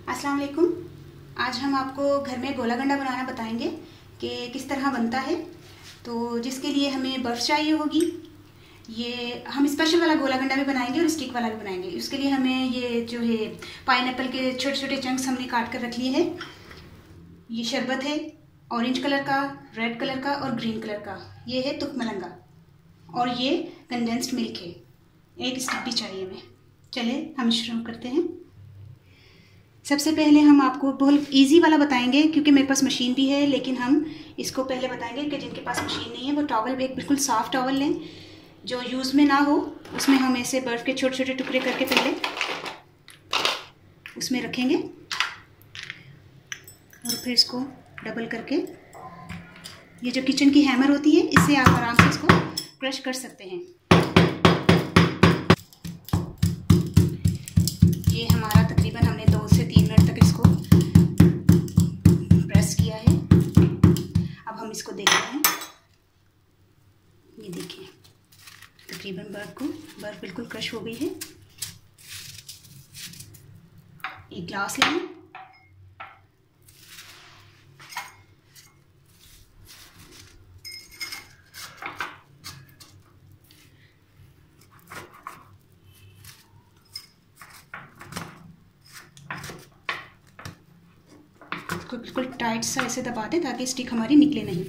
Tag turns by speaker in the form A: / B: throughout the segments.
A: अस्सलाम वालेकुम। आज हम आपको घर में गोला गंडा बनाना बताएंगे कि किस तरह बनता है। तो जिसके लिए हमें बर्फ़ चाहिए होगी। ये हम स्पेशल वाला गोला गंडा भी बनाएंगे और स्टिक वाला भी बनाएंगे। उसके लिए हमें ये जो है पाइनएप्पल के छोटे छोटे चंक्स हमने काट कर रख लिए हैं। ये शरबत है ऑरेंज कलर का, रेड कलर का और ग्रीन कलर का। ये है तुखमलंगा और ये कंडेंस्ड मिल्क है। एक स्टिक भी चाहिए हमें। चले हम शुरू करते हैं। सबसे पहले हम आपको बहुत इजी वाला बताएंगे क्योंकि मेरे पास मशीन भी है, लेकिन हम इसको पहले बताएंगे कि जिनके पास मशीन नहीं है वो टॉवल, एक बिल्कुल साफ़ टॉवल लें जो यूज़ में ना हो। उसमें हम ऐसे बर्फ़ के छोटे छोटे टुकड़े करके पहले उसमें रखेंगे और फिर इसको डबल करके, ये जो किचन की हैमर होती है इससे आप आराम से इसको क्रश कर सकते हैं। ये हमारा तकरीबन हमने 2 से 3 मिनट तक इसको प्रेस किया है। अब हम इसको देखते हैं। ये देखिए तकरीबन बर्फ़ बिल्कुल क्रश हो गई है। एक ग्लास लें, इसको बिल्कुल टाइट सा ऐसे दबा दें ताकि स्टिक हमारी निकले नहीं।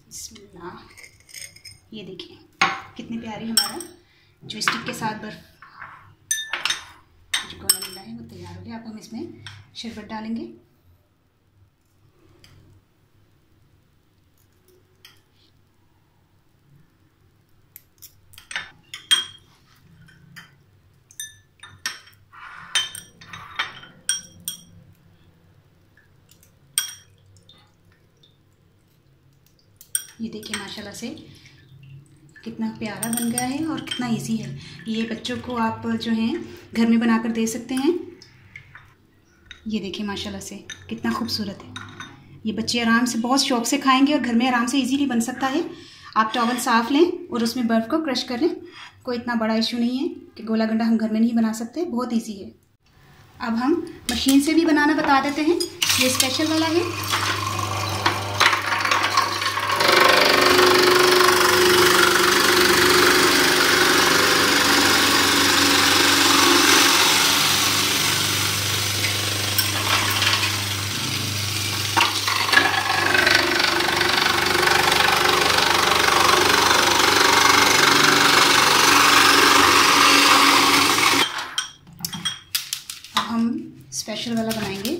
A: बिस्मिल्लाह। ये देखिए कितनी प्यारी हमारा जो स्टिक के साथ बर्फ जो गोला गंडा है वो तैयार हो गया। अब हम इसमें शरबत डालेंगे। ये देखिए माशाल्लाह से कितना प्यारा बन गया है और कितना इजी है। ये बच्चों को आप जो हैं घर में बनाकर दे सकते हैं। ये देखिए माशाल्लाह से कितना खूबसूरत है। ये बच्चे आराम से बहुत शौक़ से खाएंगे और घर में आराम से इजीली बन सकता है। आप टॉवल साफ़ लें और उसमें बर्फ़ को क्रश कर लें। कोई इतना बड़ा इशू नहीं है कि गोला गंडा हम घर में नहीं बना सकते, बहुत ईजी है। अब हम मशीन से भी बनाना बता देते हैं। ये स्पेशल वाला है। हम स्पेशल वाला बनाएंगे।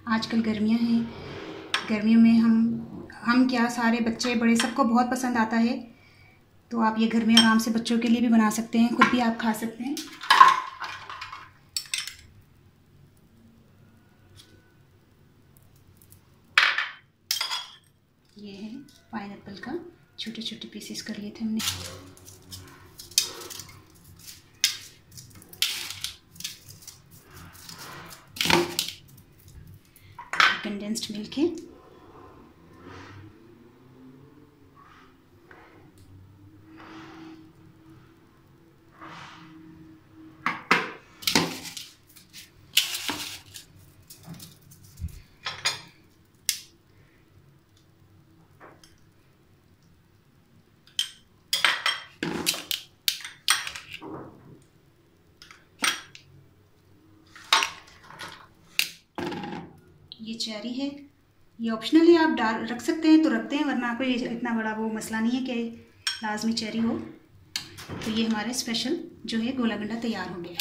A: आजकल गर्मियां हैं, गर्मियों में हम क्या सारे बच्चे बड़े सबको बहुत पसंद आता है। तो आप ये घर में आराम से बच्चों के लिए भी बना सकते हैं, खुद भी आप खा सकते हैं। ये है पाइनएप्पल का, छोटे छोटे पीसेस कर लिए थे हमने। कंडेंस्ड मिल्क है। ये चेरी है, ये ऑप्शनल है, आप रख सकते हैं तो रखते हैं, वरना कोई इतना बड़ा वो मसला नहीं है कि लाजमी चेरी हो। तो ये हमारे स्पेशल जो है गोला गंडा तैयार हो गया।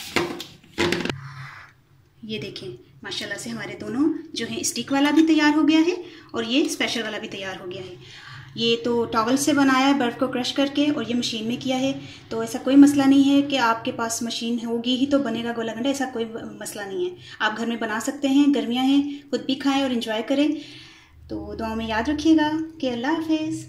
A: ये देखें माशाल्लाह से हमारे दोनों जो है स्टिक वाला भी तैयार हो गया है और ये स्पेशल वाला भी तैयार हो गया है। ये तो टॉवल से बनाया है बर्फ़ को क्रश करके और ये मशीन में किया है। तो ऐसा कोई मसला नहीं है कि आपके पास मशीन होगी ही तो बनेगा गोला गंडा, ऐसा कोई मसला नहीं है। आप घर में बना सकते हैं, गर्मियाँ हैं, खुद भी खाएँ और इन्जॉय करें। तो दुआओं में याद रखिएगा कि अल्लाह हाफिज़।